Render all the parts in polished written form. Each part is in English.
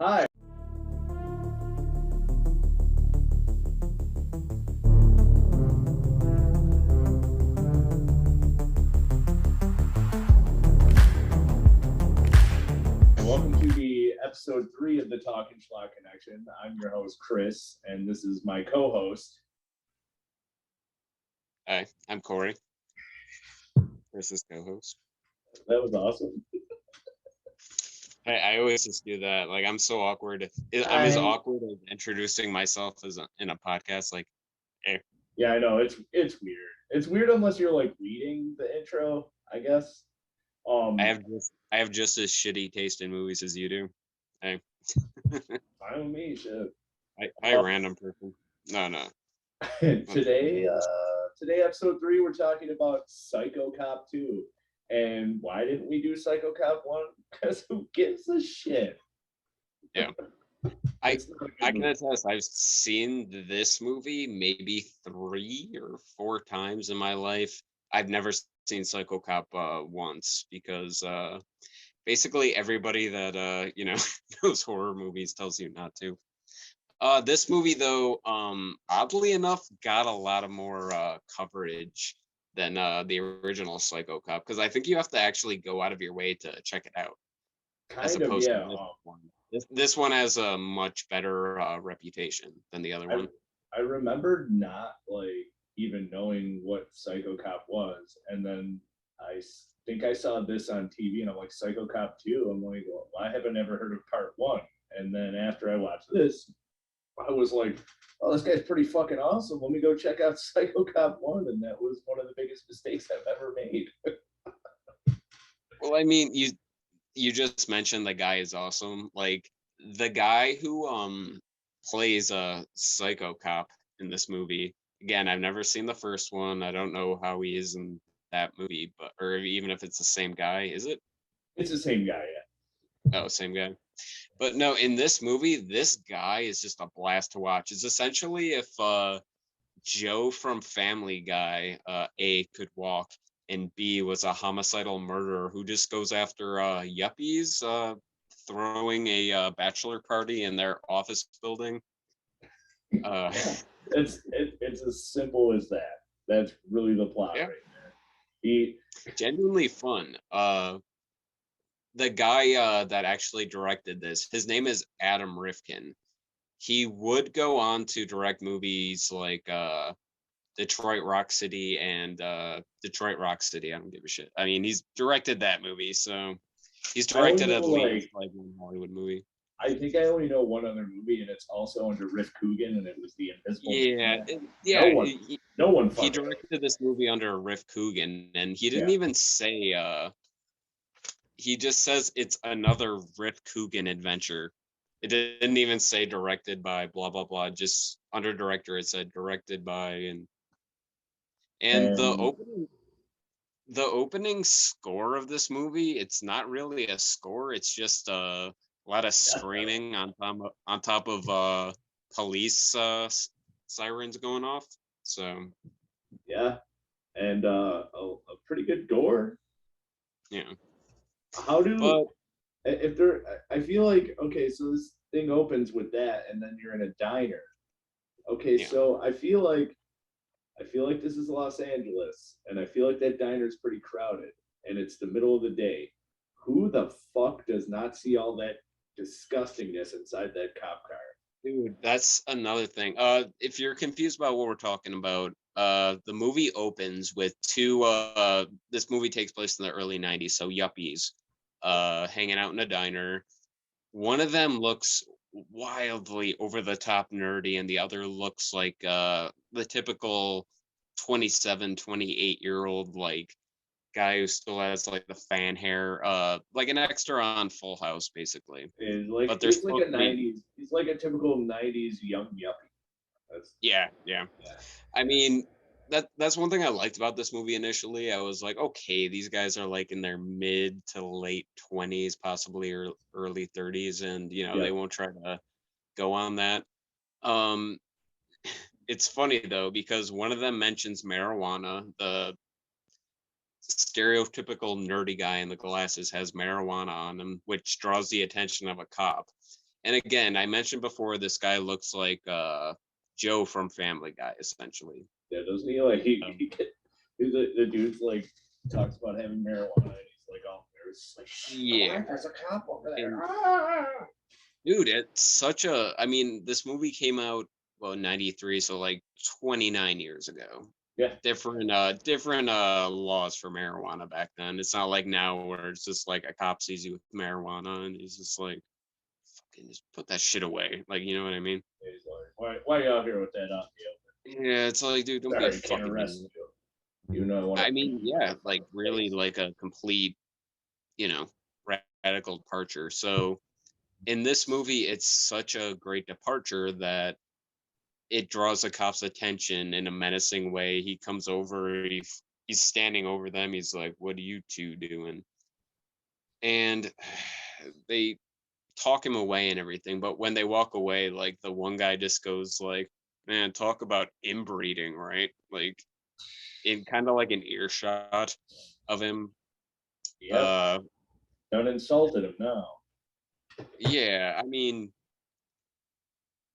Hi. Welcome to the episode 3 of the Talk&Schlock connection. I'm your host, Chris, and this is my co-host. Hi, I'm Cory. Chris's co-host. That was awesome. I always just do that. Like I'm so awkward. I'm as awkward as introducing myself in a podcast. Like, hey. Yeah, I know it's weird. It's weird unless you're like reading the intro, I guess. I have just as shitty taste in movies as you do. Hey. Fine with me, shit. Hi, random person. No. Today, episode 3, we're talking about Psycho Cop 2. And why didn't we do Psycho Cop 1? Because who gives a shit? Yeah. I can attest, I've seen this movie maybe 3 or 4 times in my life. I've never seen Psycho Cop once because basically everybody that knows horror movies tells you not to. This movie though, oddly enough, got a lot of more coverage than the original Psycho Cop because I think you have to actually go out of your way to check it out. As opposed to this one. This one has a much better reputation than the other one. I remember not like even knowing what Psycho Cop was, and then I think I saw this on TV, and I'm like, Psycho Cop 2. I'm like, well, I haven't ever heard of Part 1. And then after I watched this, I was like, oh, this guy's pretty fucking awesome. Let me go check out Psycho Cop 1. And that was one of the biggest mistakes I've ever made. Well, I mean, you just mentioned the guy is awesome. Like the guy who plays a Psycho Cop in this movie. Again, I've never seen the first one. I don't know how he is in that movie, but or even if it's the same guy, is it? It's the same guy, yeah. Oh, same guy. But no, in this movie, this guy is just a blast to watch. It's essentially if Joe from Family Guy, A, could walk, and B was a homicidal murderer who just goes after yuppies throwing a bachelor party in their office building. It's as simple as that. That's really the plot right there. Genuinely fun. The guy that actually directed this, his name is Adam Rifkin. He would go on to direct movies like Detroit Rock City and Detroit Rock City. I don't give a shit. I mean, he's directed that movie, so he's directed at least like one Hollywood movie. I think I only know one other movie, and it's also under Riff Coogan, and it was The Invisible. No one. He directed this movie under Riff Coogan, and he didn't even say. He just says it's another Riff Coogan adventure. It didn't even say directed by blah blah blah. Just under director, it said directed by and the opening score of this movie. It's not really a score. It's just a lot of screaming on top of police sirens going off. So yeah, and a pretty good gore. Yeah. If there? I feel like okay, so this thing opens with that, and then you're in a diner. Okay, so I feel like this is Los Angeles, and I feel like that diner is pretty crowded, and it's the middle of the day. Who the fuck does not see all that disgustingness inside that cop car? Dude, that's another thing. If you're confused about what we're talking about, the movie opens with two. This movie takes place in the early '90s, so yuppies, hanging out in a diner. One of them looks wildly over the top nerdy, and the other looks like the typical 27, 28-year-old like guy who still has like the fan hair, like an extra on Full House, basically. But there's like a '90s. He's like a typical '90s young yuppie. Yeah. I mean, that's one thing I liked about this movie initially. I was like, okay, these guys are like in their mid to late 20s, possibly or early 30s, and they won't try to go on that. It's funny though because one of them mentions marijuana. The stereotypical nerdy guy in the glasses has marijuana on him, which draws the attention of a cop. And again, I mentioned before, this guy looks like Joe from Family Guy, essentially. Yeah, doesn't he like the dude's like talks about having marijuana and he's like, oh, there's like Yeah. there's a cop over there. And, Ah! dude, it's such a. I mean, this movie came out '93, so like 29 years ago. Yeah. Different laws for marijuana back then. It's not like now where it's just like a cop sees you with marijuana and he's just like, fucking just put that shit away. Like, you know what I mean? He's like, why are you out here with that on Yeah, it's like, dude, don't be a Sorry, can't fucking arrest idiot. you. You know what? I mean, yeah, like really like a complete, you know, radical departure. So in this movie, it's such a great departure that it draws the cops' attention in a menacing way. He comes over, he's standing over them. He's like, "What are you two doing?" And they talk him away and everything. But when they walk away, like the one guy just goes like, "Man, talk about inbreeding, right?" Like in kind of like an earshot of him. Yep. Don't insulted him, no. Yeah, I mean,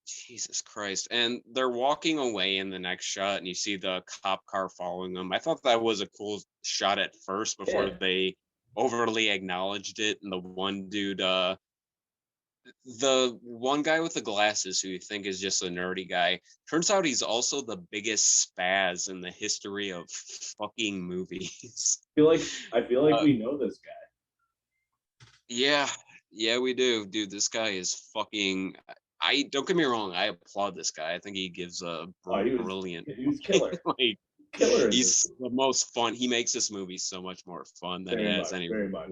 Jesus Christ. And they're walking away in the next shot, and you see the cop car following them. I thought that was a cool shot at first before they overly acknowledged it. And the one dude, the one guy with the glasses who you think is just a nerdy guy, turns out he's also the biggest spaz in the history of fucking movies. I feel like we know this guy. Yeah, we do. Dude, this guy is fucking. I don't get me wrong, I applaud this guy. I think he gives a brilliant. He was killer. Like, Killer. He's the most fun. He makes this movie so much more fun than it has any. Very much.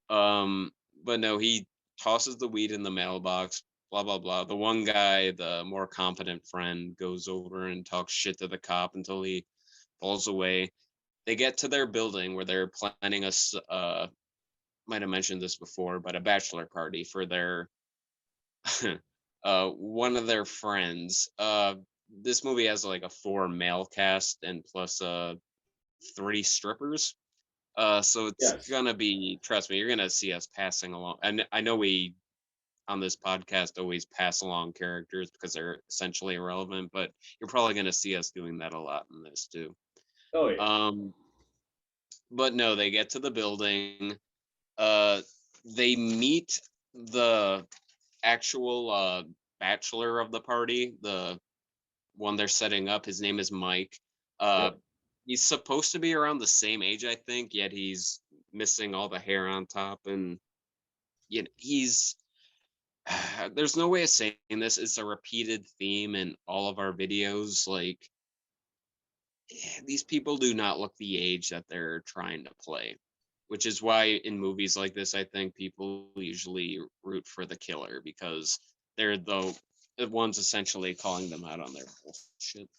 But no, he tosses the weed in the mailbox. Blah blah blah. The one guy, the more competent friend, goes over and talks shit to the cop until he falls away. They get to their building where they're planning a might have mentioned this before, but a bachelor party for their one of their friends. This movie has like a 4 male cast and plus 3 strippers. So it's gonna be, trust me, you're gonna see us passing along. And I know we on this podcast always pass along characters because they're essentially irrelevant, but you're probably gonna see us doing that a lot in this too. Oh yeah. But no, they get to the building. They meet the actual bachelor of the party, the one they're setting up. His name is Mike. He's supposed to be around the same age, I think, yet he's missing all the hair on top, and he's there's no way of saying this. It's a repeated theme in all of our videos. Like, these people do not look the age that they're trying to play, which is why in movies like this, I think people usually root for the killer because they're the ones essentially calling them out on their bullshit.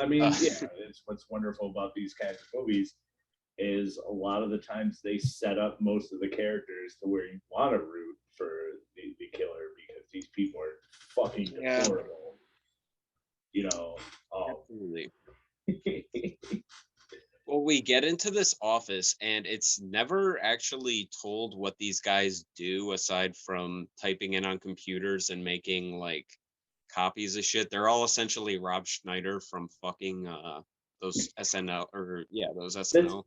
I mean, it's what's wonderful about these kinds of movies is a lot of the times they set up most of the characters to where you want to root for the killer because these people are fucking deplorable. You know. Absolutely. Well, we get into this office and it's never actually told what these guys do aside from typing in on computers and making like copies of shit. They're all essentially Rob Schneider from fucking those SNL or those SNL.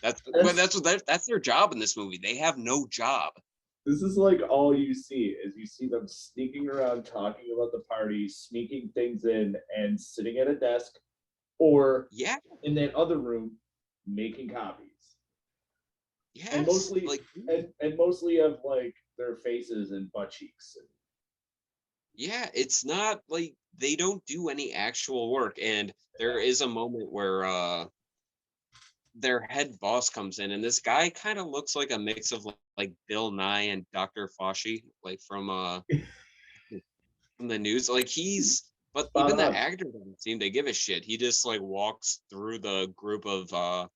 That's their job in this movie. They have no job. This is like all you see is you see them sneaking around talking about the party, sneaking things in and sitting at a desk or in that other room making copies. Yes, and mostly like and mostly of like their faces and butt cheeks. It's not like they don't do any actual work. And there is a moment where their head boss comes in, and this guy kind of looks like a mix of like Bill Nye and Dr. Fauci, like from the news. Like but even the actor doesn't seem to give a shit. He just like walks through the group of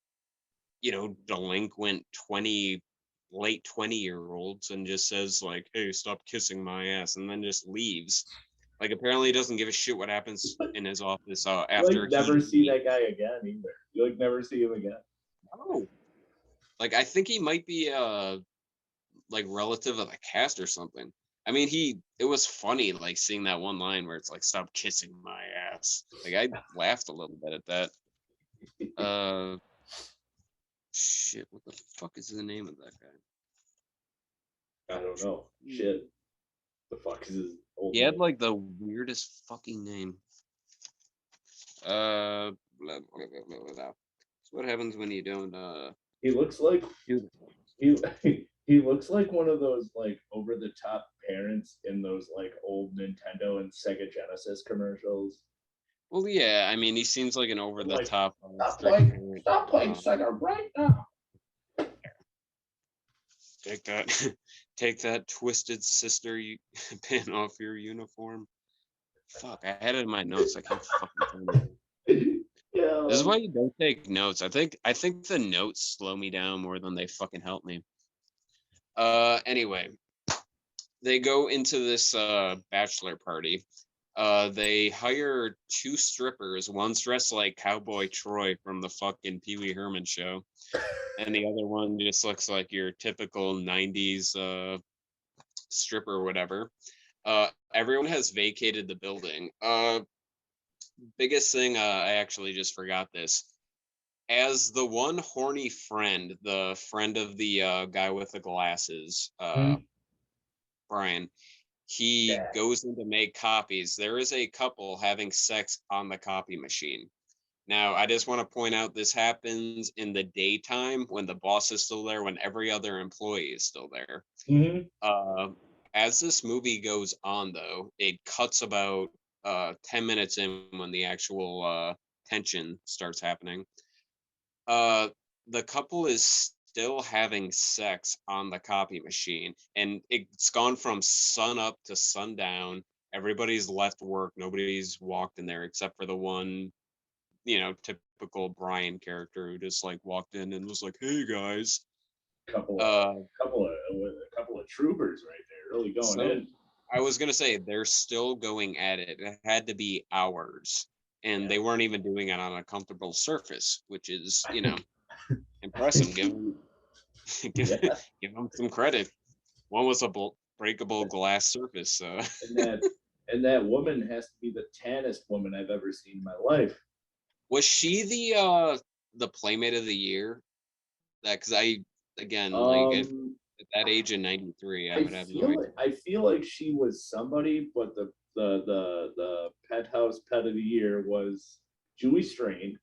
delinquent late 20-year-olds and just says like, "Hey, stop kissing my ass," and then just leaves. Like, apparently he doesn't give a shit what happens in his office after. You never see that guy again either. You like never see him again. No. Like, I think he might be like relative of the cast or something. I mean, it was funny, like seeing that one line where it's like, "Stop kissing my ass." Like I laughed a little bit at that. Shit, what the fuck is the name of that guy? I don't know. Shit. The fuck is his old He had name? like the weirdest fucking name. Blah, blah, blah, blah, blah. So what happens when you don't He looks like do he he looks like one of those like over the top parents in those like old Nintendo and Sega Genesis commercials. Well, yeah, I mean, he seems like an over the Like, top strict parent. stop playing Sega right now. Take that, take that, twisted sister, you pin off your uniform. Fuck, I had it in my notes. I can't fucking find it. Yeah. This is why you don't take notes. I think the notes slow me down more than they fucking help me. Anyway, they go into this bachelor party. They hire two strippers. One's dressed like Cowboy Troy from the fucking Pee Wee Herman show, and the other one just looks like your typical '90s stripper or whatever. Everyone has vacated the building. Biggest thing, I actually just forgot this. As the one horny friend, the friend of the guy with the glasses, Brian, he goes in to make copies. There is a couple having sex on the copy machine. Now, I just want to point out this happens in the daytime when the boss is still there, when every other employee is still there. As this movie goes on, though, it cuts about 10 minutes in when the actual tension starts happening. The couple is still having sex on the copy machine, and it's gone from sun up to sundown. Everybody's left work. Nobody's walked in there except for the one, typical Brian character who just like walked in and was like, "Hey guys." Couple Uh, a couple of troopers right there, really going so in. I was gonna say they're still going at it. It had to be hours, and they weren't even doing it on a comfortable surface, which is, impressive. Give them some credit. One was a breakable glass surface. And that woman has to be the tannest woman I've ever seen in my life. Was she the Playmate of the Year? That because I again at that age in '93, I would have no idea. I feel like she was somebody, but the penthouse pet of the year was Julie Strain.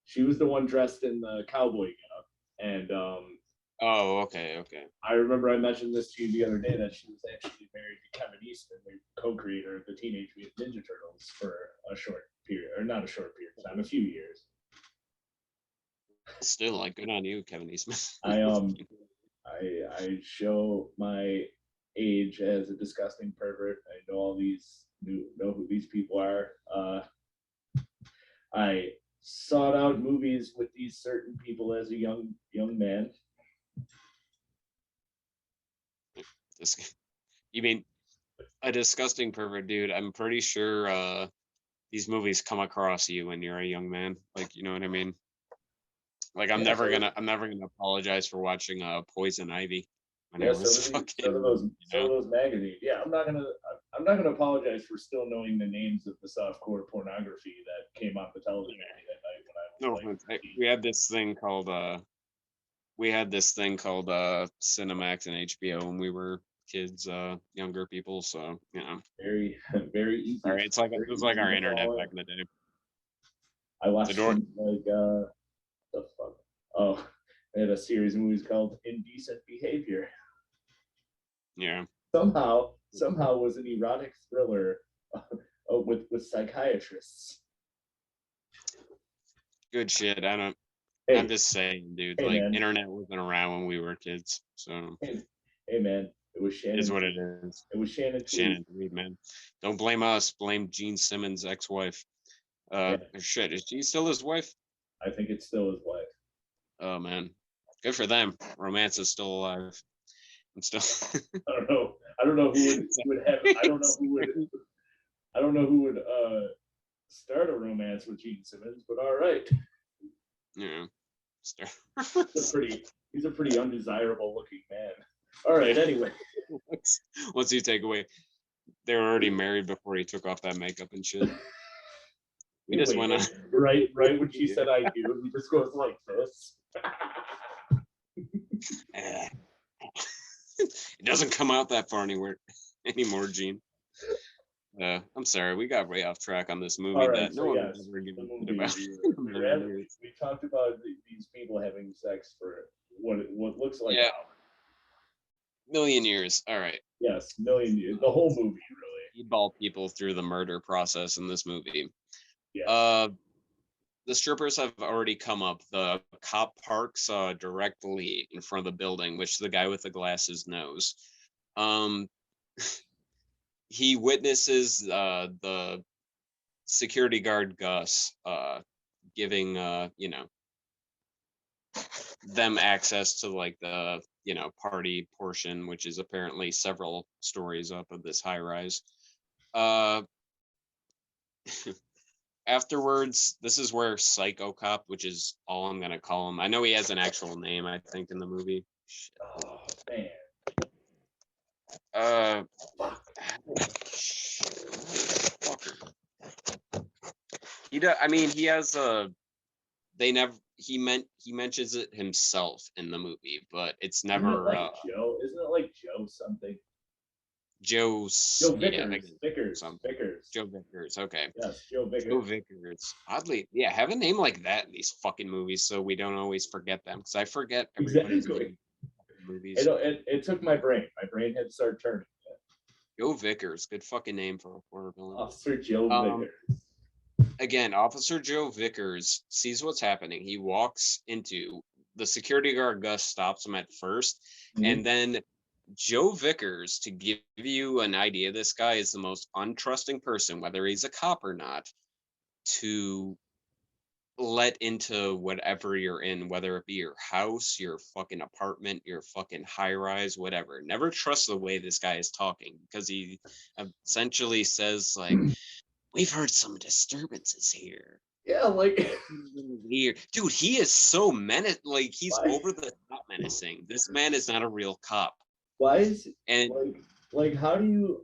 She was the one dressed in the cowboy getup, and Oh, okay. I remember I mentioned this to you the other day that she was actually married to Kevin Eastman, the co-creator of the Teenage Mutant Ninja Turtles, for a short period, or not a short period of time, a few years. Still, like, good on you, Kevin Eastman. I show my age as a disgusting pervert. I know know who these people are. I sought out movies with these certain people as a young man. You mean a disgusting pervert, dude? I'm pretty sure these movies come across you when you're a young man. Like, you know what I mean? Like, I'm never gonna apologize for watching Poison Ivy. So do those magazines. Yeah, I'm not gonna apologize for still knowing the names of the softcore pornography that came on the television that night when I was we had this thing called Cinemax and HBO when we were kids, younger people. So very very easy. All right, it was like our internet back in the day. I watched like the fuck. Oh, they had a series of movies called Indecent Behavior. Yeah. Somehow was an erotic thriller with psychiatrists. Good shit. I'm just saying, dude. Hey, like, man. Internet wasn't around when we were kids, so. Hey man, it was Shannon. Is what it is. It was Shannon. Shannon Tweed, man. Don't blame us. Blame Gene Sommons' ex-wife. Shit, is she still his wife? I think it's still his wife. Oh man, good for them. Romance is still alive. I'm still. I don't know who would have. I don't know who would start a romance with Gene Sommons, but all right. Yeah. He's a pretty undesirable looking man. All right. Anyway. Once you take away, they were already married before he took off that makeup and shit. We just went on. Right when she said I do, he just goes like this. It doesn't come out that far anymore, Gene. I'm sorry, we got way off track on this movie that no one would ever give a shit about. We talked about these people having sex for what looks like million years. All right. Yes, million years. The whole movie, really. Speedball people through the murder process in this movie. Yes. The strippers have already come up. The cop parks directly in front of the building, which the guy with the glasses knows. He witnesses the security guard Gus giving them access to like the party portion, which is apparently several stories up of this high rise. Afterwards, this is where Psycho Cop, which is all I'm gonna call him. I know he has an actual name, I think, in the movie. Oh man. He has a. They never. He mentions it himself in the movie, but it's never. Joe, isn't it like Joe something? Joe Vickers. Joe Vickers. Okay. Yes, Joe Vickers. Joe Vickers. Oddly, yeah, have a name like that in these fucking movies, so we don't always forget them. Because I forget everybody's name in movies. It took my brain. My brain had to start turning. Joe Vickers, good fucking name for a horror villain. Officer Joe Vickers. Again, Officer Joe Vickers sees what's happening. He walks into the security guard. Gus stops him at first, and then Joe Vickers, to give you an idea, this guy is the most untrusting person, whether he's a cop or not, to let into whatever you're in, whether it be your house, your fucking apartment, your fucking high rise, whatever. Never trust the way this guy is talking, because he essentially says like, we've heard some disturbances here. Yeah, like weird. Dude, he is so he's over the top menacing. This man is not a real cop. Why is and how do you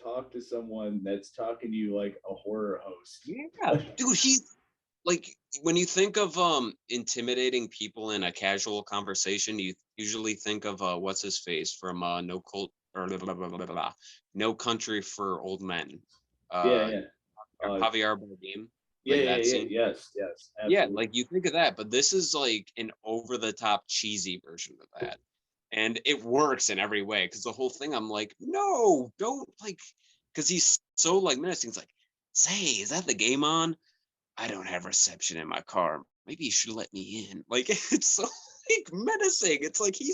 talk to someone that's talking to you like a horror host? Yeah, dude, he's like, when you think of intimidating people in a casual conversation, you usually think of what's his face from No Country for Old Men. Javier Bardem. Yes. Absolutely. Yeah, like you think of that, but this is like an over-the-top cheesy version of that. And it works in every way, because the whole thing, I'm like, no, don't, like, because he's so like menacing. He's like, say, is that the game on? I don't have reception in my car. Maybe you should let me in. Like, it's so like menacing. It's like he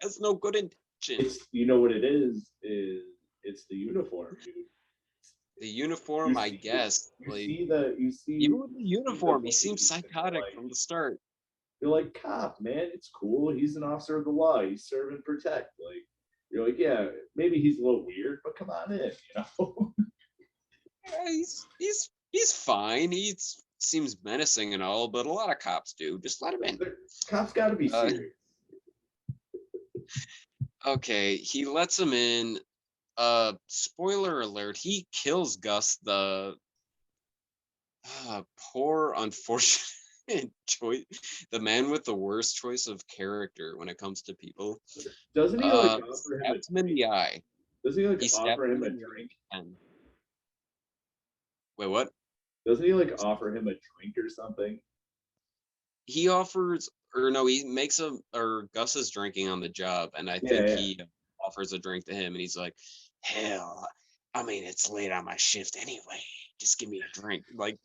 has no good intention. You know what it is it's the uniform, dude. The uniform, I guess. You see even with the uniform, he seems psychotic from the start. You're like, cop, man, it's cool. He's an officer of the law. He's serve and protect. Like, you're like, yeah, maybe he's a little weird, but come on in, Yeah, he's fine. He seems menacing and all, but a lot of cops do. Just let him in. Cops got to be serious. Okay, he lets him in. Spoiler alert, he kills Gus, the poor, unfortunate choice, the man with the worst choice of character when it comes to people. Doesn't he like offer him in the eye? Doesn't he like offer him a drink? Wait, what? Doesn't he like offer him a drink or something? He offers, or no, he makes Gus is drinking on the job, and I think he offers a drink to him, and he's like, hell, I mean, it's late on my shift anyway. Just give me a drink, like,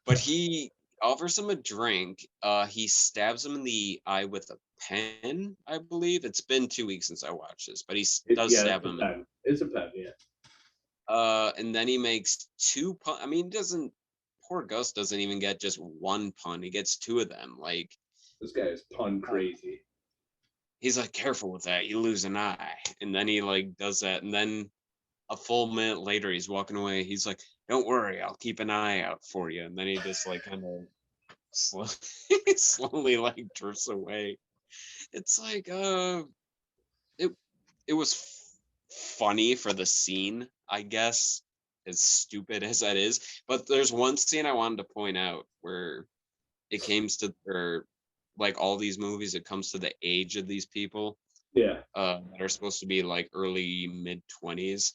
But he offers him a drink. He stabs him in the eye with a pen, I believe. It's been 2 weeks since I watched this, but he does stab him. It's a pen, yeah. And then he makes 2 pun. I mean, poor Gus doesn't even get just 1 pun. He gets 2 of them. Like, this guy is pun crazy. He's like, careful with that, you lose an eye. And then he like does that, and then a full minute later he's walking away. He's like, don't worry, I'll keep an eye out for you. And then he just like kind of slowly like drifts away. It's like, it was funny for the scene, I guess, as stupid as that is. But there's one scene I wanted to point out where it comes to, or like all these movies, it comes to the age of these people Yeah. that are supposed to be like early mid-20s.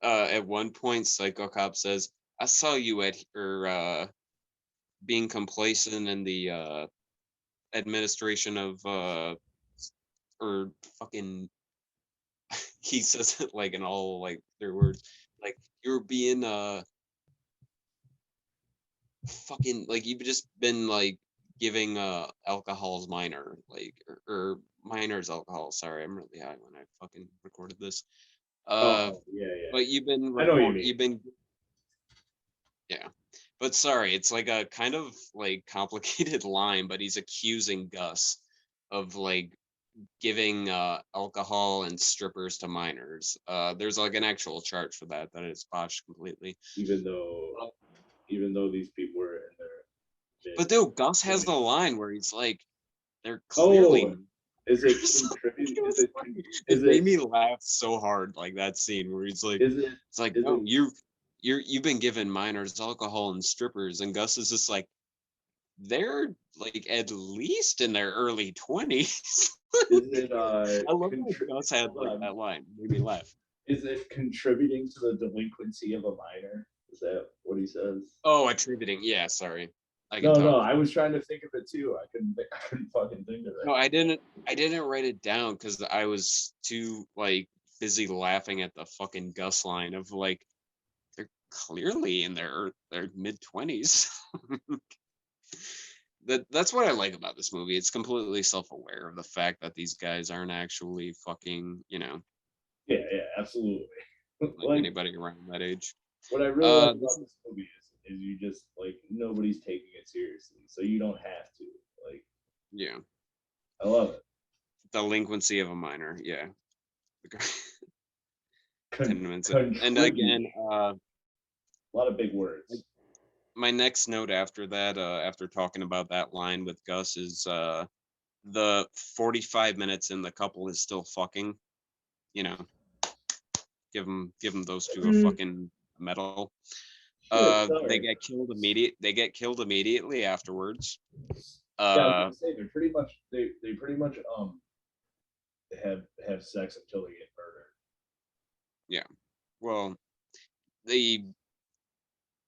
At one point, Psycho Cop says, "I saw you at or being complacent in the administration of or fucking." He says it like in all like their words, like you're being fucking like you've just been like giving alcohol's minor like or minor's alcohol. Sorry, I'm really high when I fucking recorded this. Oh, yeah. But you've been I know what you mean. you've been yeah. But sorry, it's like a kind of like complicated line, but he's accusing Gus of like giving alcohol and strippers to minors. There's like an actual charge for that is botched completely. Even though these people were in their But though Gus has the line where he's like, they're oh, clearly. is it It made me laugh so hard, like that scene where he's like, it's like, no, you've been giving minors alcohol and strippers, and Gus is just like, they're like at least in their early 20s. Is it I love that Gus had like that line. It made me laugh. Is it contributing to the delinquency of a minor? Is that what he says? Oh, attributing. Yeah, sorry. No, I was trying to think of it too. I couldn't fucking think of it. No, I didn't write it down because I was too like busy laughing at the fucking Gus line of like they're clearly in their mid-20s. That's what I like about this movie. It's completely self-aware of the fact that these guys aren't actually fucking, Yeah, absolutely. like anybody around that age. What I really like about this movie is you just like nobody's taking it seriously, so you don't have to. Like, yeah, I love it. Delinquency of a minor, yeah. 10 minutes. And again, a lot of big words. My next note after that, after talking about that line with Gus, is the 45 minutes in the couple is still fucking. Give them those two a fucking medal. They get killed immediately afterwards. Yeah, I was gonna say they pretty much have sex until they get murdered. Yeah. Well,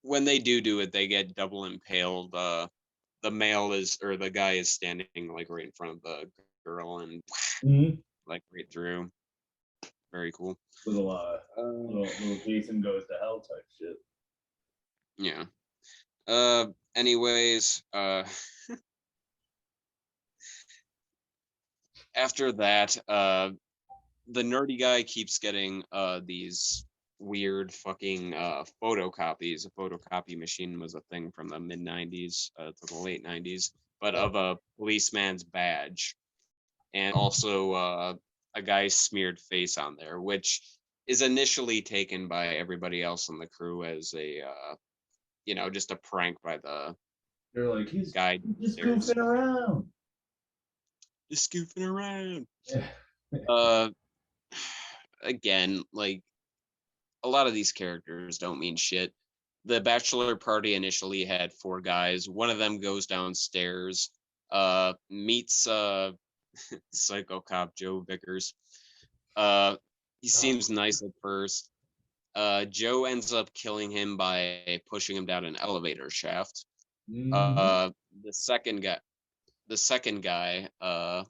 when they do it, they get double impaled. The guy is standing like right in front of the girl and like right through. Very cool. Little Jason goes to hell type shit. Yeah. Anyways, after that, the nerdy guy keeps getting these weird fucking photocopies. A photocopy machine was a thing from the mid 90s to the late 90s, but of a policeman's badge, and also a guy's smeared face on there, which is initially taken by everybody else in the crew as a just a prank by the they're like he's guy just goofing around. Just goofing around. Yeah. Again, like a lot of these characters don't mean shit. The Bachelor Party initially had 4 guys. One of them goes downstairs, meets Psycho Cop Joe Vickers. He seems nice at first. Joe ends up killing him by pushing him down an elevator shaft. The second guy, I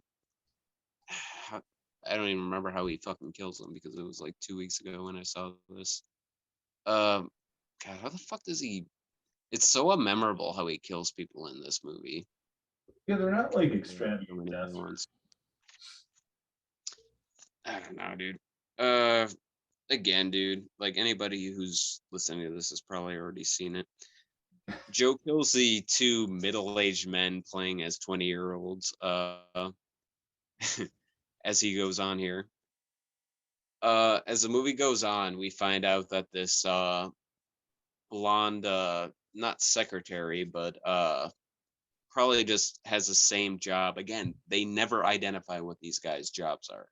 don't even remember how he fucking kills him because it was like 2 weeks ago when I saw this. God, how the fuck does he? It's so memorable how he kills people in this movie. Yeah, they're not like extravagant ones. I don't know, dude. Again, dude, like anybody who's listening to this has probably already seen it. Joe kills the 2 middle-aged men playing as 20-year-olds. As he goes on here. As the movie goes on, we find out that this blonde, not secretary, but probably just has the same job. Again, they never identify what these guys' jobs are.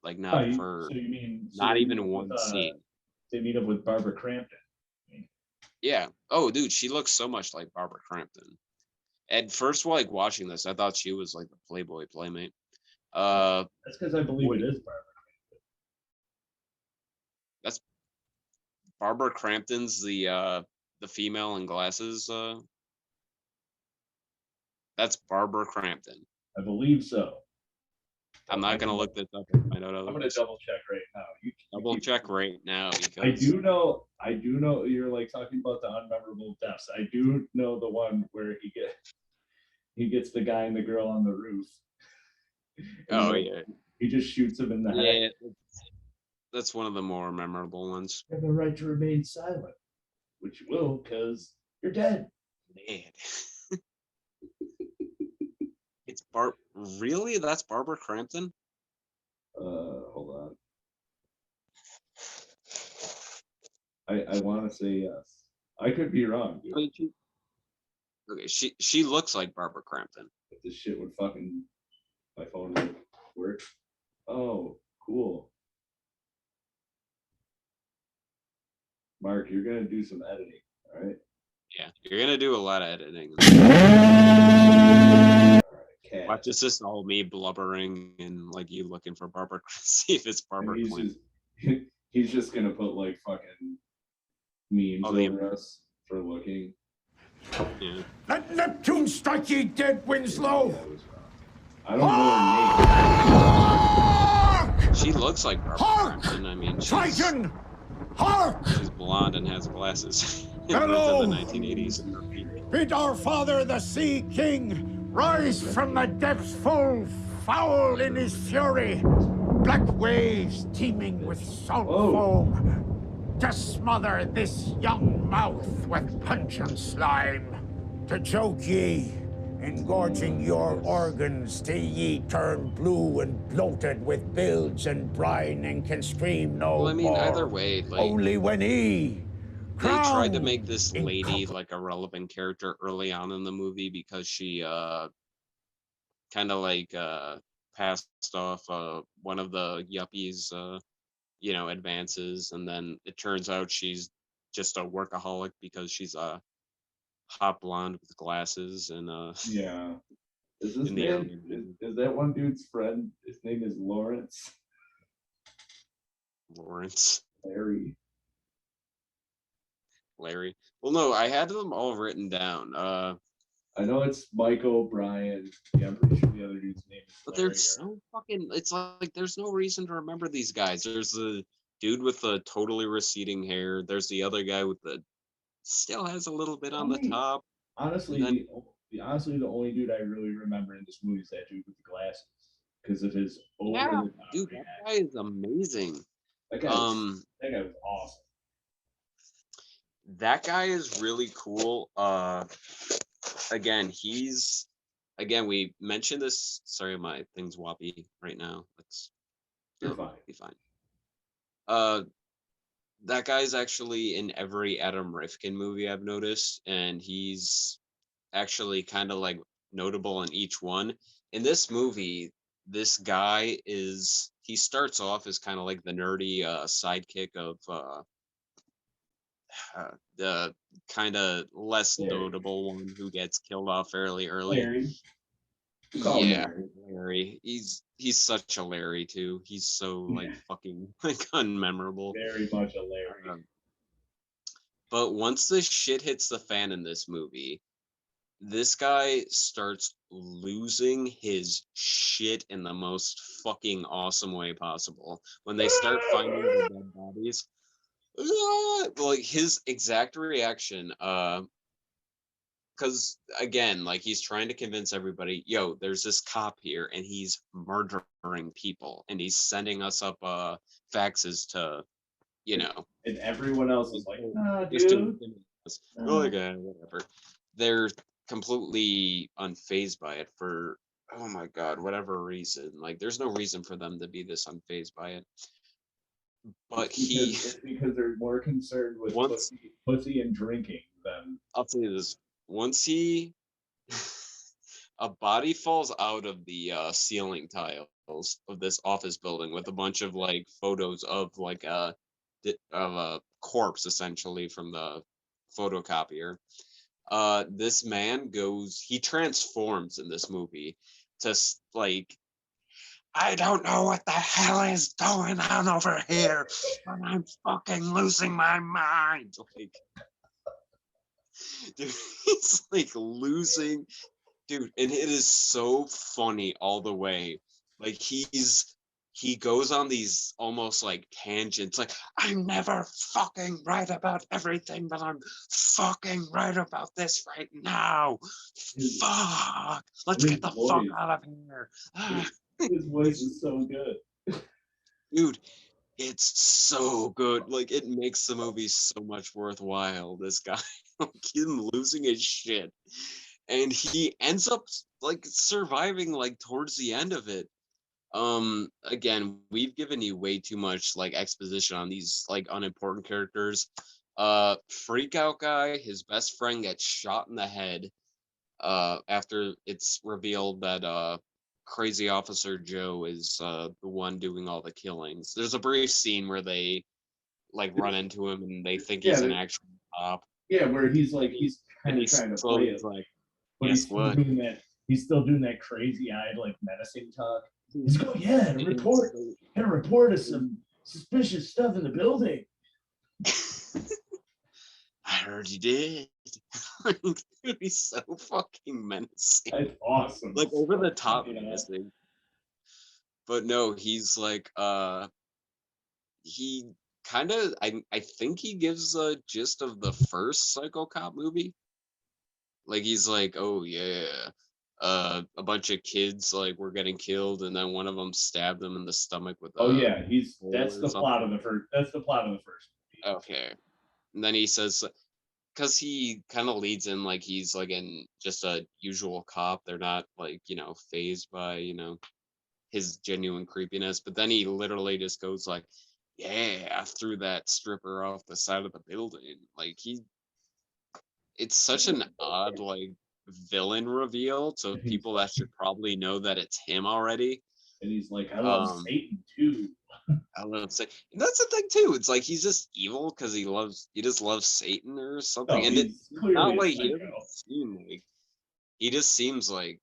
Like Oh, not for so you mean so not they meet even up with one scene. they meet up with Barbara Crampton? Yeah. Oh, dude, she looks so much like Barbara Crampton. At first, like watching this, I thought she was like the Playboy playmate. That's because I believe What? it is Barbara. That's Barbara Crampton's the female in glasses. That's Barbara Crampton. I believe so. I'm not I gonna can, look this up and find out I'm gonna otherwise. double check right now. You Double keep. check right now I because do know. I do know. You're like talking about the unmemorable deaths. I do know the one where he gets the guy and the girl on the roof. And oh like, yeah, he just shoots him in the head. yeah, that's one of the more memorable ones. You have the right to remain silent, which you will, because you're dead. Man, it's Really? That's Barbara Crampton? Hold on. I want to say yes. I could be wrong, dude. I mean, okay, she looks like Barbara Crampton. If this shit would fucking my phone would work. Oh, cool. Mark, you're gonna do some editing, all right? Yeah, you're gonna do a lot of editing. All right, Watch, it's just all me blubbering and like you looking for Barbara. See if it's Barbara Crampton. He's just gonna put like fucking memes All the over us for looking. yeah. Let Neptune strike ye dead, Winslow! I don't know her name. She looks like Barbara Crampton. I mean, Triton! Hark! she's blonde and has glasses. Hello! In the 1980s. Bid our father, the Sea King, rise from the depths full, foul in his fury. Black waves teeming with salt foam, to smother this young mouth with punch and slime. To choke ye, engorging your organs till ye turn blue and bloated with bilge and brine and can scream no more. Well, I mean, either way, like only when he they tried to make this lady like a relevant character early on in the movie because she kind of like passed off one of the yuppies advances, and then it turns out she's just a workaholic because she's a hot blonde with glasses and Yeah. Is this man? Is that one dude's friend? His name is Lawrence. Lawrence. Larry. Well, no, I had them all written down. I know it's Mike O'Brien. Yeah, I'm pretty sure the other dude's name is But Larry. there's so fucking. It's like there's no reason to remember these guys. There's the dude with the totally receding hair. There's the other guy with the still has a little bit on the top. Honestly, the only dude I really remember in this movie is that dude with the glasses because of his dude, that guy is amazing. That guy was awesome. That guy is really cool. We mentioned this. Sorry, my thing's wobbly right now. You're fine. Be fine. That guy's actually in every Adam Rifkin movie I've noticed, and he's actually kind of like notable in each one. In this movie, this guy he starts off as kind of like the nerdy sidekick of the kind of less notable one who gets killed off fairly early. Larry. Yeah, Larry. He's such a Larry too. He's so like fucking like unmemorable. Very much a Larry. But once the shit hits the fan in this movie, this guy starts losing his shit in the most fucking awesome way possible. When they start finding the dead bodies, like his exact reaction, because again, like he's trying to convince everybody, yo, there's this cop here and he's murdering people and he's sending us up faxes to, and everyone else is like, dude. Whatever. They're completely unfazed by it for, oh my god, whatever reason. Like there's no reason for them to be this unfazed by it. But it's because they're more concerned with pussy and drinking than. I'll tell you this: once he a body falls out of the ceiling tiles of this office building with a bunch of like photos of like of a corpse essentially from the photocopier. This man he transforms in this movie to like, I don't know what the hell is going on over here, but I'm fucking losing my mind. Like, dude, he's like losing, dude, and it is so funny all the way. Like he goes on these almost like tangents, like I'm never fucking right about everything, but I'm fucking right about this right now. Fuck, let's get the fuck out of here. His voice is so good. Dude, it's so good. Like it makes the movie so much worthwhile. This guy, like, him losing his shit, and he ends up like surviving like towards the end of it. Again, we've given you way too much like exposition on these like unimportant characters. Freak out guy, his best friend gets shot in the head. After it's revealed that crazy officer Joe is the one doing all the killings. There's a brief scene where they like run into him and they think he's an actual cop. Yeah, where he's kind of he's trying to play it, like, but guess what? He's still doing that crazy-eyed, like menacing talk. He's going, yeah, and report us some suspicious stuff in the building. I heard you did. He's so fucking menacing. That's awesome. Like over the top menacing. But no, he's like he kind of I think he gives a gist of the first Psycho Cop movie. Like he's like, oh yeah, a bunch of kids like were getting killed, and then one of them stabbed them in the stomach with. Oh yeah, that's the plot of the first. That's the plot of the first movie. Okay, and then he says, because he kind of leads in like he's like in just a usual cop. They're not like phased by his genuine creepiness. But then he literally just goes like, yeah, I threw that stripper off the side of the building. Like it's such an odd like villain reveal to people that should probably know that it's him already. And he's like, I love Satan too. I love Satan. And that's the thing too. It's like he's just evil because he just loves Satan or something. Oh, and it's not like he just seems like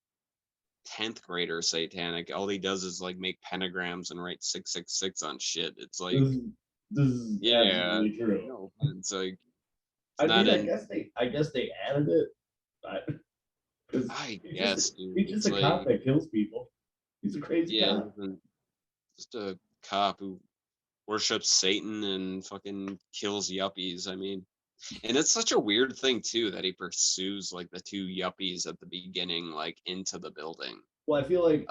10th grader satanic. All he does is like make pentagrams and write 666 on shit. It's like this is absolutely true. No, it's like I guess they added it. I guess, dude. He's just a cop that kills people. He's a crazy cop. Just a cop who worships Satan and fucking kills yuppies. I mean, and it's such a weird thing too that he pursues like the two yuppies at the beginning, like into the building. Well, I feel like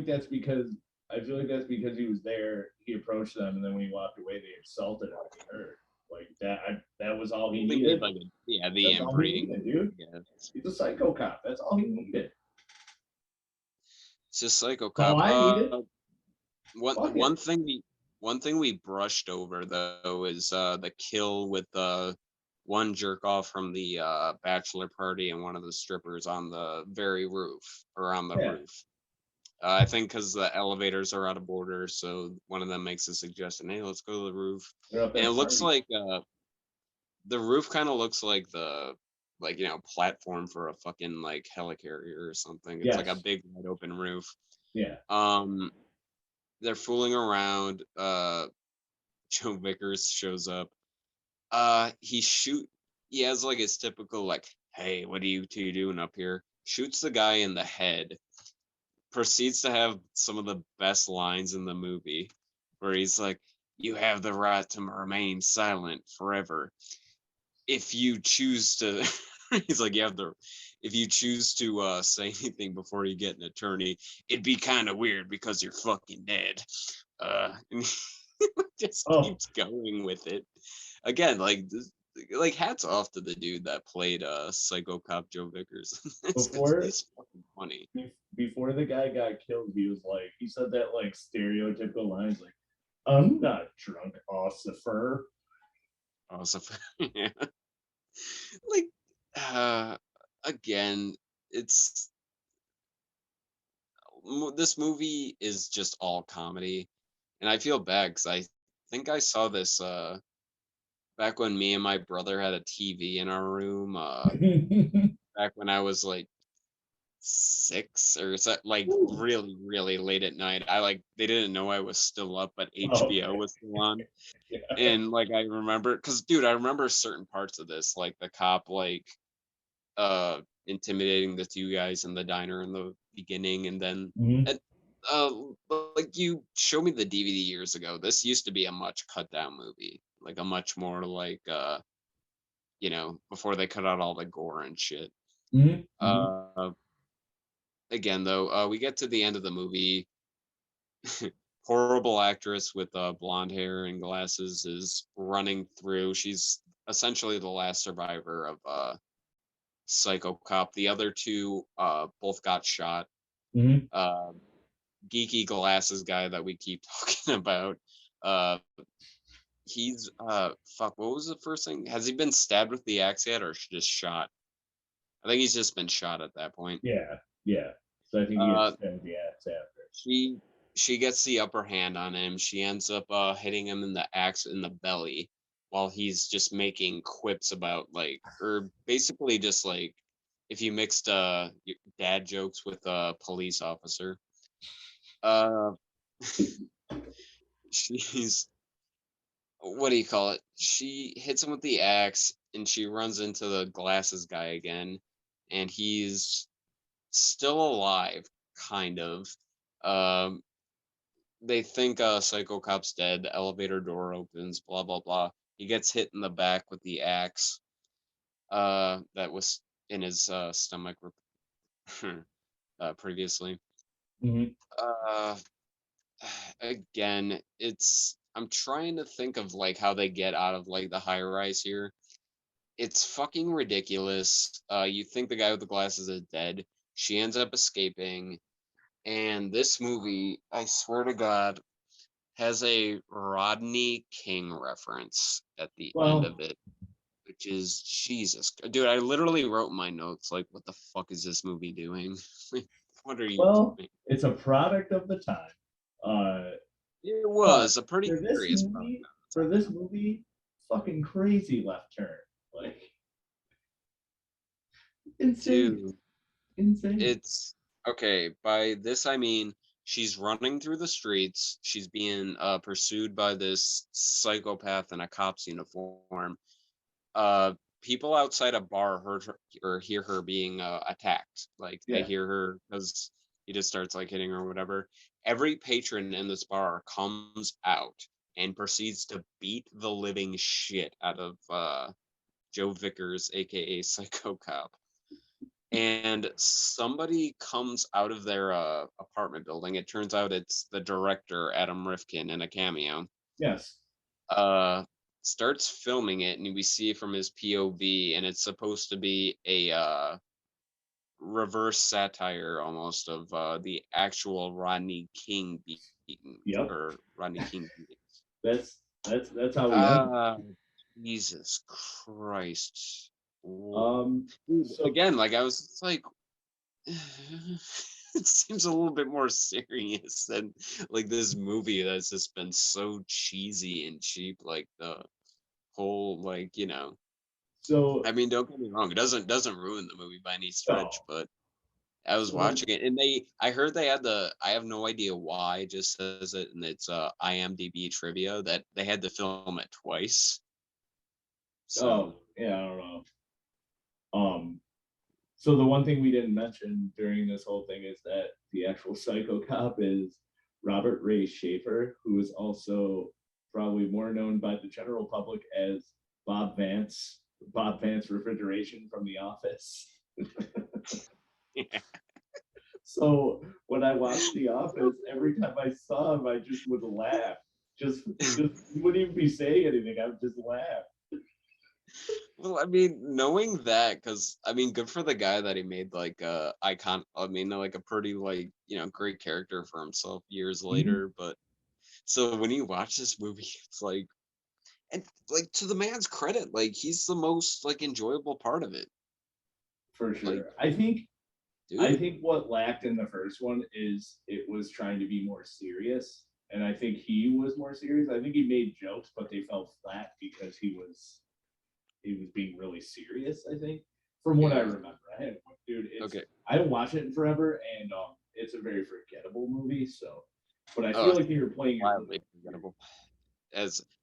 that's because he was there. He approached them, and then when he walked away, they assaulted him. Like that was all he needed. Like the inbreeding, dude. Yeah. He's a psycho cop. That's all he needed. It's just Psycho Cop. One thing we brushed over though is the kill with one jerk off from the bachelor party and one of the strippers on the very roof or on the roof. I think because the elevators are out of order, so one of them makes a suggestion, hey, let's go to the roof. And it looks like the roof kind of looks like the platform for a fucking like helicarrier or something. It's like a big wide open roof. Yeah. They're fooling around. Joe Vickers shows up. He has like his typical like, hey, what are you two doing up here? Shoots the guy in the head. Proceeds to have some of the best lines in the movie, where he's like, you have the right to remain silent forever. If you choose to, he's like, if you choose to say anything before you get an attorney, it'd be kind of weird because you're fucking dead. And he just keeps going with it. Again, like hats off to the dude that played Psycho Cop Joe Vickers. It's fucking funny. Before the guy got killed, he said that like stereotypical lines like, I'm not drunk, Ossifer. Yeah. Like again, it's this movie is just all comedy, and I feel bad because I think I saw this back when me and my brother had a TV in our room. Back when I was like 6 or so, like Ooh. really, really late at night. I like they didn't know I was still up, but Oh, HBO was still on. yeah. And like I remember, because dude, I remember certain parts of this, like the cop like intimidating the two guys in the diner in the beginning, and then Mhm. and, uh like you showed me the DVD years ago. This used to be a much cut down movie, like a much more like before they cut out all the gore and shit. Mhm. Mhm. Uh Again though, we get to the end of the movie. Horrible actress with blonde hair and glasses is running through. She's essentially the last survivor of Psycho Cop. The other two both got shot. Mhm. Uh, Geeky glasses guy that we keep talking about. Uh, he's fuck. What was the first thing? Has he been stabbed with the axe yet, or just shot? I think he's just been shot at that point. Yeah. Yeah. So I think he had Uh, spent the axe after. she she gets the upper hand on him. She ends up hitting him in the axe in the belly while he's just making quips about like, or basically just like, if you mixed dad jokes with a police officer. Uh, she's what do you call it? She hits him with the axe and she runs into the glasses guy again, and he's still alive, kind of. Um, they think Psycho Cop's dead. The elevator door opens. Blah blah blah. He gets hit in the back with the axe. That was in his stomach previously. Mhm. Uh, Again, I'm trying to think of like how they get out of like the high rise here. It's fucking ridiculous. You think the guy with the glasses is dead. She ends up escaping. And this movie, I swear to God, has a Rodney King reference at the end Well, of it, which is Jesus. Dude, I literally wrote in my notes, like, what the fuck is this movie doing? What are you well, doing? it's a product of the time. Uh, It but was a pretty for this serious problem movie, at the time. fucking crazy left turn. Like insane, Dude, insane. it's okay. By this, I mean she's running through the streets. She's being pursued by this psychopath in a cop's uniform. uh People outside a bar heard her or hear her being attacked. Like they Yeah. hear her because he just starts like hitting her or whatever. Every patron in this bar comes out and proceeds to beat the living shit out of Joe Vickers, aka Psycho Cop. And somebody comes out of their apartment building. It turns out it's the director Adam Rifkin in a cameo. Yes. uh Starts filming it, and we see it from his POV, and it's supposed to be a reverse satire almost of the actual Rodney King beating Yep. or Rodney King beatings. That's how we end. uh Jesus Christ. Dude, So again, like I was just like it seems a little bit more serious than like this movie that's just been so cheesy and cheap, like the whole so I mean, don't get me wrong, it doesn't ruin the movie by any stretch, no. but I was So watching it and I heard they had I have no idea why, it just says it and it's IMDb trivia that they had to film it twice. oh So yeah, I don't know. Um so the one thing we didn't mention during this whole thing is that the actual psycho cop is Robert Ray Schaefer, who is also probably more known by the general public as Bob Vance, Bob Vance Refrigeration from The Office. yeah. So when I watched The Office, every time I saw him, I just would laugh. Just he wouldn't even be saying anything. I would just laugh. Well, I mean, knowing that, because I mean, good for the guy that he made like icon. I mean, like a pretty like great character for himself years Mhm. later. But so when you watch this movie, it's like, and like to the man's credit, like he's the most like enjoyable part of it. For Like, sure. I think dude. I think what lacked in the first one is it was trying to be more serious, and I think he was more serious. I think he made jokes, but they fell flat because he was being really serious. I think, from what I remember, dude, it's Okay. I haven't watched it in forever, and it's a very forgettable movie. So, but I feel like you're playing your Wildly forgettable.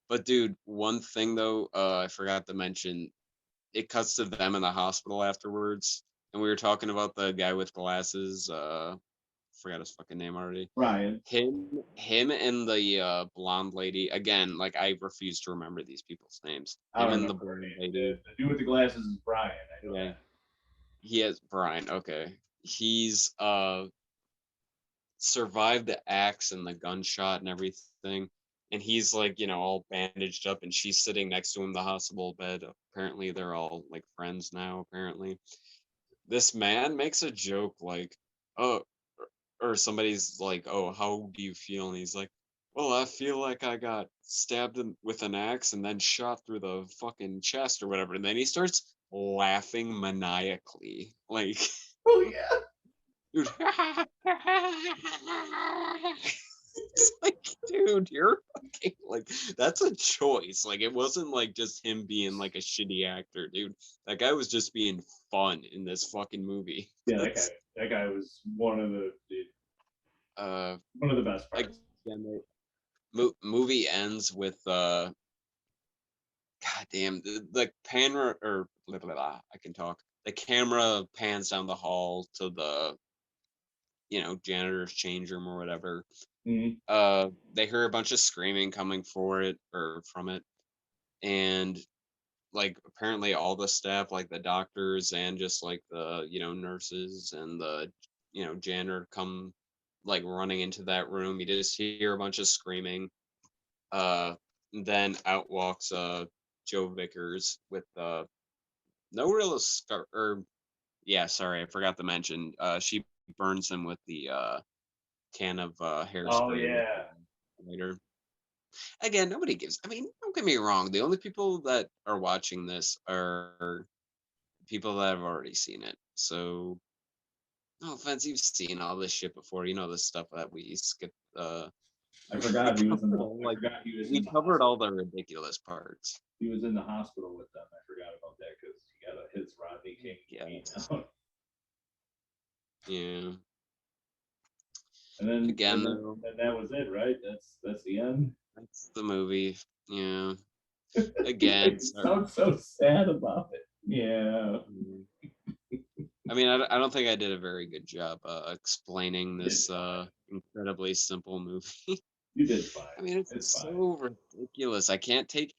But dude, one thing though, I forgot to mention, it cuts to them in the hospital afterwards, and we were talking about the guy with glasses. Forgot his fucking name already. Brian. Him, and the blonde lady. Again, like I refuse to remember these people's names. I Him don't and the remember her blonde name. lady. The dude with the glasses is Brian. I know Yeah, that. he has Brian. Okay, he's survived the axe and the gunshot and everything. And he's like, all bandaged up, and she's sitting next to him in the hospital bed. Apparently, they're all like friends now. Apparently, this man makes a joke like, "Oh," or somebody's like, "Oh, how do you feel?" And he's like, "Well, I feel like I got stabbed with an axe and then shot through the fucking chest or whatever." And then he starts laughing maniacally, like, Oh yeah. dude. It's like, dude, you're fucking like, that's a choice. Like, it wasn't like just him being like a shitty actor, dude. That guy was just being fun in this fucking movie. Yeah, that guy was one of the best parts. Again, the movie ends with goddamn the camera or blah, blah, blah, I can talk. The camera pans down the hall to the janitor's change room or whatever. Mm-hmm. They hear a bunch of screaming coming for it or from it, and like apparently all the staff, like the doctors and just like the nurses and the janitor, come like running into that room. You just hear a bunch of screaming. Then out walks Joe Vickers with no real scar. Or yeah, sorry, I forgot to mention. She burns him with the can of hairspray. Oh yeah. Later. Again, nobody gives. I mean, don't get me wrong. The only people that are watching this are people that have already seen it. So, no offense, you've seen all this shit before. You know the stuff that we skip. I forgot he was in the. Like, I forgot he was. we covered all the ridiculous parts. He was in the hospital with them. I forgot about that because he got his Rodney King. Yeah. Yeah. And then again, and that was it, right? That's the end. That's the movie. Yeah. Again, it sounds so sad about it. Yeah. I mean, I don't think I did a very good job explaining this incredibly simple movie. You did fine. I mean, it's so ridiculous. I can't take.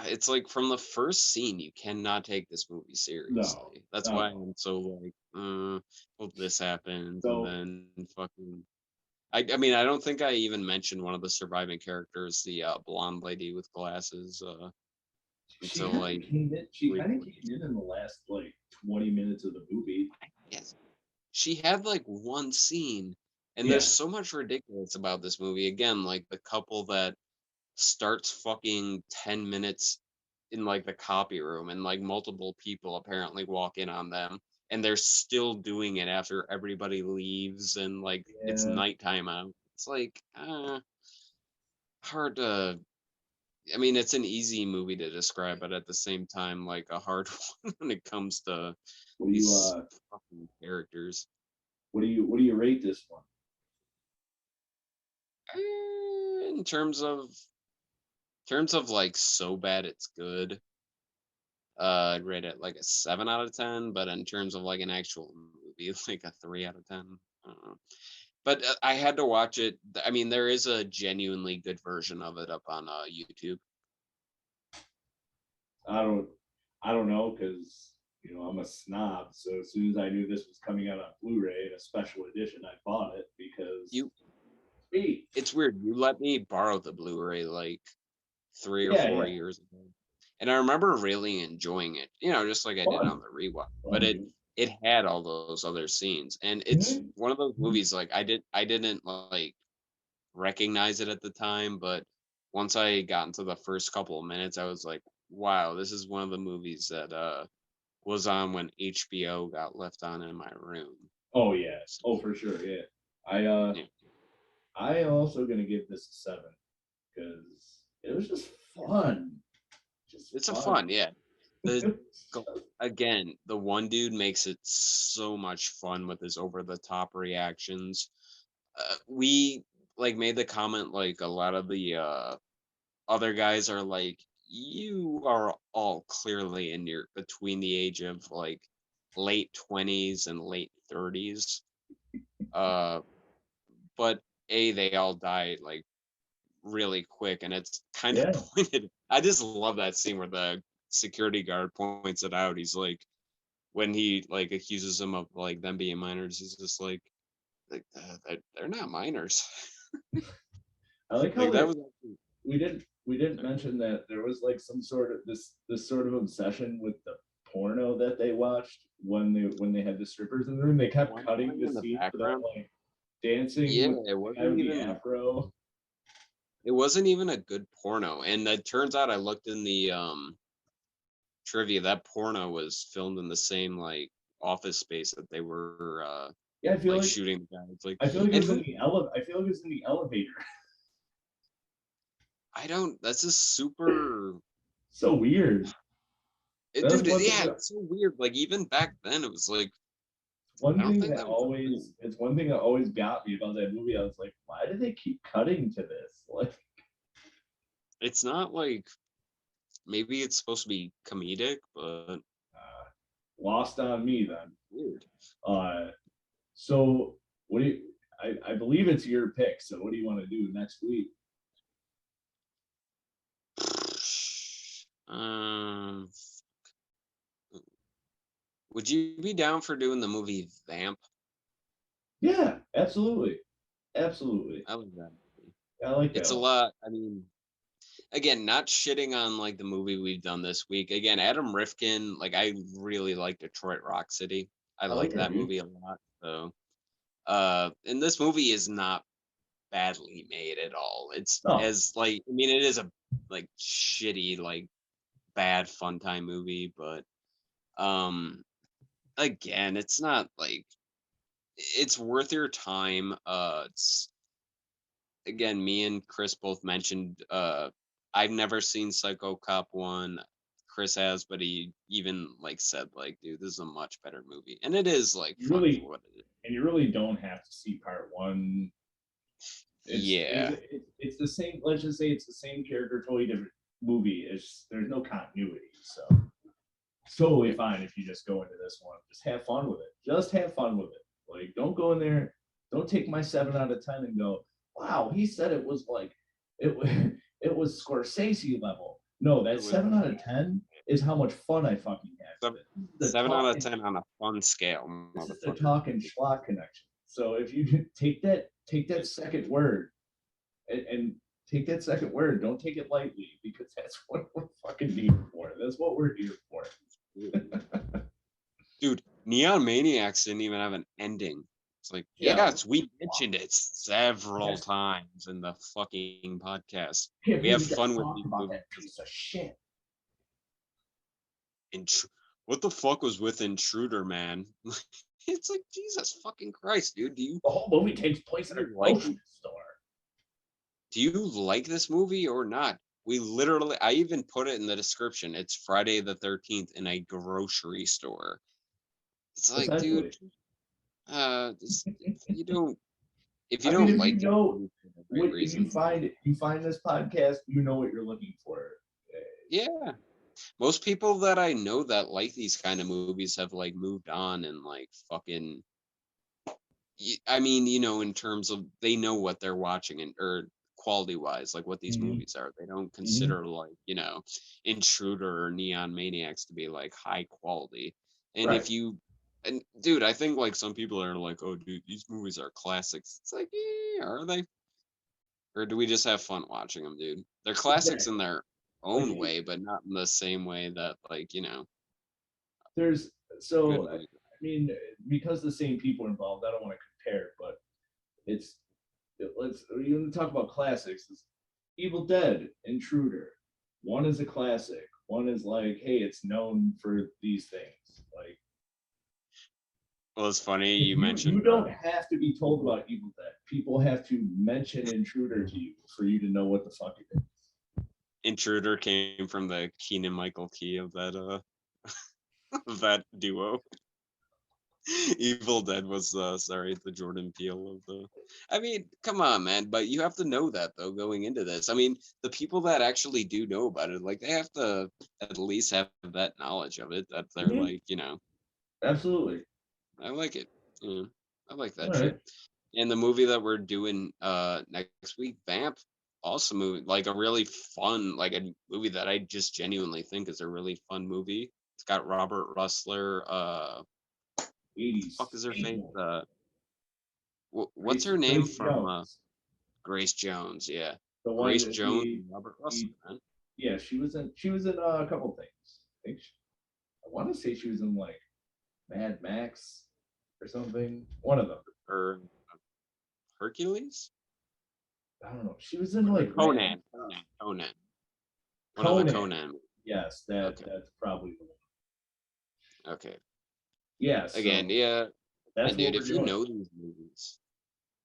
It's like from the first scene, you cannot take this movie seriously. No, That's why I'm so like, well, this happens, So- and then fucking. I mean, I don't think I even mentioned one of the surviving characters, the blonde lady with glasses. She until kind like of came in the last like 20 minutes of the movie. yes, she had like one scene, and Yeah. there's so much ridiculous about this movie. Again, like the couple that starts fucking 10 minutes in like the copy room, and like multiple people apparently walk in on them, and they're still doing it after everybody leaves, and like it's Yeah. nighttime out. It's like hard to. I mean, it's an easy movie to describe, but at the same time, like a hard one when it comes to What do these you fucking characters. what do you rate this one? In terms of like so bad it's good, I'd rate it like a 7 out of 10. But in terms of like an actual movie, like a 3 out of 10. I don't know. But I had to watch it. I mean, there is a genuinely good version of it up on YouTube. I don't know because I'm a snob. So as soon as I knew this was coming out on Blu-ray in a special edition, I bought it because It's weird. You let me borrow the Blu-ray like 3 or Yeah, 4 yeah. years ago, and I remember really enjoying it. Just like I did on the rewatch. But it had all those other scenes, and it's one of those movies like I didn't like recognize it at the time, but once I got into the first couple of minutes, I was like, wow, this is one of the movies that was on when HBO got left on in my room. Oh yeah. Oh for sure. Yeah. Yeah. I also gonna give this a 7 because it was just fun. It's a fun, yeah. Again, the one dude makes it so much fun with his over the top reactions. We like made the comment like a lot of the other guys are like, you are all clearly in your between the age of like late 20s and late 30s. But they all die like really quick, and it's kind of Yeah. pointed. I just love that scene where the security guard points it out. He's like, when he like accuses them of like them being minors, he's just like they're not minors. I like how Like that they, was we didn't mention that there was like some sort of this sort of obsession with the porno that they watched when they had the strippers in the room. They kept One cutting line the in the scene for that background. like dancing Yeah, with it the guy wasn't with the even afro. it wasn't even a good porno. And it turns out I looked in the trivia, that porno was filmed in the same like office space that they were Yeah, I feel like like shooting the guy. It's like, I feel like it and was in who the I feel like it was in the elevator. I don't. That's just super. So weird. That's Dude, one thing. yeah, it's so weird. Like even back then, it was like One I don't thing think that that was a thing. always it's one thing that always got me about that movie. I was like, why do they keep cutting to this? Like, It's not like maybe it's supposed to be comedic, but lost on me then. weird. Uh, so what do you? I believe it's your pick. So what do you want to do next week? Um, would you be down for doing the movie Vamp? Yeah, absolutely, absolutely. I like that movie. I like It's that a one. lot. I mean, again, not shitting on like the movie we've done this week. Again, Adam Rifkin, like I really like Detroit Rock City. I I like like that that too. movie a lot. So, and this movie is not badly made at all. It's No, as like I mean, it is a like shitty like bad fun time movie, but um, again, it's not like it's worth your time. It's again, me and Chris both mentioned I've never seen Psycho Cop 1. Chris has, but he even like said like, dude, this is a much better movie. And it is like you fun for really what it is. and you really don't have to see part one. Yeah. It's the same. Let's just say it's the same character, totally different movie. It's there's no continuity, so it's totally fine if you just go into this one. Just have fun with it. Just have fun with it. Like don't go in there. Don't take my 7 out of 10 and go, wow, he said it was like it was it was Scorsese level. No, It that was 7 out of 10 is how much fun I fucking have with it. The 7 out of talking 10 on a fun scale, This is the motherfucker. talk and schlock connection. So if you take that second word and take that second word, don't take it lightly because that's what we're fucking here for. That's what we're here for. Dude, Neon Maniacs didn't even have an ending. It's like, Yeah. yes, we mentioned it several Yes. times in the fucking podcast. Can't We have believe fun with talked these about movies. that piece of shit. What the fuck was with Intruder, man? It's like, Jesus fucking Christ, dude. The whole movie takes place in a grocery store. Do you like this movie or not? We literally, I even put it in the description. It's Friday the 13th in a grocery store. It's like, dude, you don't, if you I mean, don't if you like it, know, for the right if you reasons. find this podcast, you know what you're looking for. Yeah. Most people that I know that like these kind of movies have like moved on and like fucking, I mean, you know, in terms of they know what they're watching and or quality wise, like what these Mhm. movies are. They don't Mhm. consider like, you know, Intruder or Neon Maniacs to be like high quality. And Right. if you and dude, I think like some people are like, oh dude, these movies are classics. It's like, yeah, are they? Or do we just have fun watching them, dude? They're classics in their Like own way, but not in the same way that like, you know, there's good so I movies. mean, because the same people are involved, I don't want to compare, but it's let's you talk about classics. It's Evil Dead, Intruder. One is a classic. One is like, hey, it's known for these things. Like, Well, it's funny you mentioned you don't have to be told about Evil Dead. People have to mention Intruder to you for you to know what the fuck it is. Intruder came from the Keegan Michael Key of that of that duo. Evil Dead was the Jordan Peele of the. I mean, come on, man! But you have to know that though going into this. I mean, the people that actually do know about it, like they have to at least have that knowledge of it. That they're like, Absolutely. I like it. I like that All shit. right. And the movie that we're doing next week, Vamp, awesome movie, like a really fun, like a movie that I just genuinely think is a really fun movie. It's got Robert Russler. 80s. Fuck is her face? What's Grace- her name Grace from Jones. Grace Jones? Yeah, The one Grace that Jones and Robert Russler. Man. Yeah, she was in a couple things. I want to say she was in like Mad Max or something. One of them. Or Hercules? I don't know. She was in like Conan. One of the Conan. Yes, that's probably the one. Okay. Yeah. So Again, yeah. that's And dude, what if we're you doing. know these movies,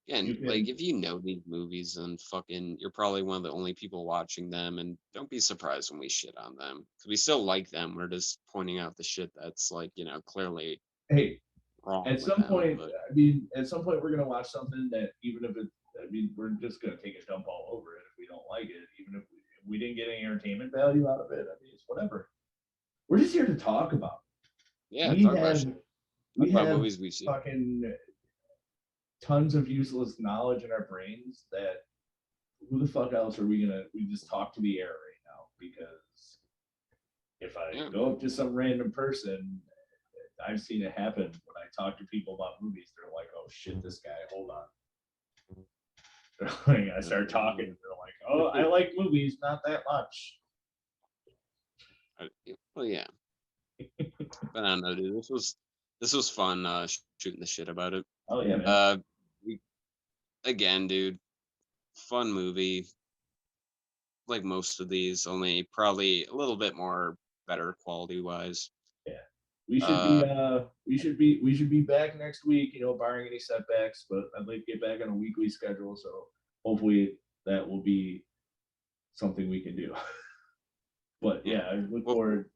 again, like if you know these movies, then fucking, you're probably one of the only people watching them, and don't be surprised when we shit on them because we still like them. We're just pointing out the shit that's like, clearly wrong. At some point, but... at some point, we're gonna watch something that even if it, we're just gonna take a dump all over it if we don't like it, even if we didn't get any entertainment value out of it. I mean, it's whatever. We're just here to talk about. Yeah, we talk about have shit. we Talk about have movies we've seen. Fucking tons of useless knowledge in our brains that who the fuck else are we just talk to the air right now? Because if I go up to some random person, I've seen it happen when I talk to people about movies, they're like, oh shit, this guy, hold on. Like, I start talking and they're like, oh, I like movies, not that much. Well, yeah. But I don't know, dude. This was fun shooting the shit about it. Oh yeah, man. Again, dude, fun movie. Like most of these, only probably a little bit more better quality wise. Yeah. We should be back next week, barring any setbacks, but I'd like to get back on a weekly schedule, so hopefully that will be something we can do. But yeah, I look forward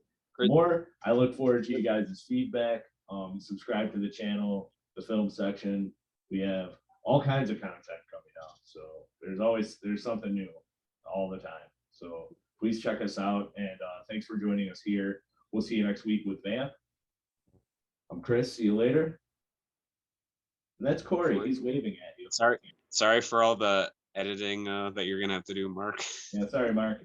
I look forward to you guys' feedback. Subscribe to the channel, the film section. We have all kinds of content coming out. So there's something new all the time. So please check us out, and thanks for joining us here. We'll see you next week with Vamp. I'm Chris. See you later. And that's Cory. He's waving at you. Sorry for all the editing that you're gonna have to do, Mark. Yeah, sorry, Mark.